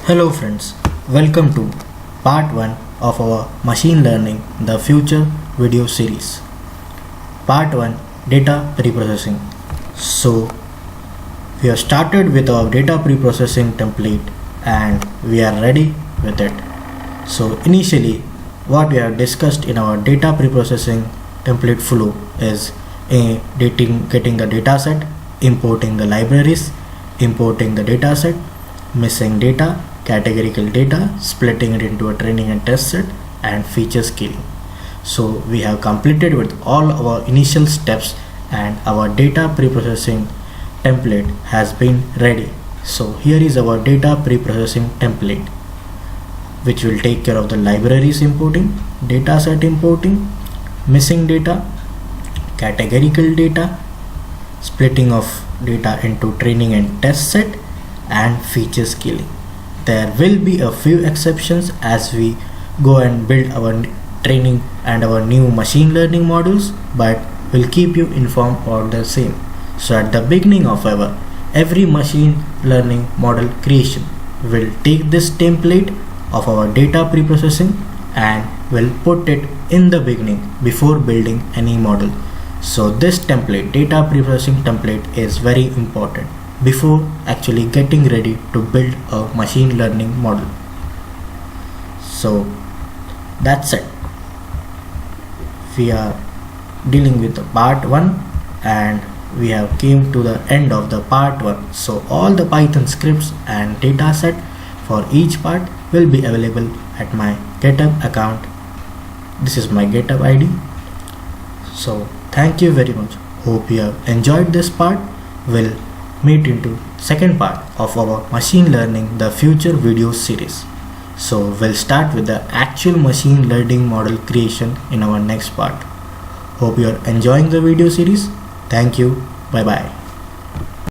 Hello friends, welcome to part 1 of our machine learning the future video series. Part 1 data preprocessing. So we have started with our data preprocessing template and we are ready with it. So initially what we have discussed in our data preprocessing template flow is getting the dataset, importing the libraries, importing the dataset, missing data, categorical data, splitting it into a training and test set, and feature scaling. So we have completed with all our initial steps and our data preprocessing template has been ready. So here is our data preprocessing template, which will take care of the libraries importing, dataset importing, missing data, categorical data, splitting of data into training and test set, and feature scaling. There will be a few exceptions as we go and build our training and our new machine learning models, but we'll keep you informed about the same. So at the beginning of every machine learning model creation, we'll take this template of our data preprocessing and we'll put it in the beginning before building any model. So this template, data preprocessing template, is very important before actually getting ready to build a machine learning model. So that's it. We are dealing with the part 1 and we have came to the end of the part 1. So all the Python scripts and dataset for each part will be available at my GitHub account. This is my GitHub ID. So thank you very much. Hope you have enjoyed this part. We'll meet into second part of our machine learning the future video series. So we'll start with the actual machine learning model creation in our next part. Hope you are enjoying the video series. Thank you. Bye bye.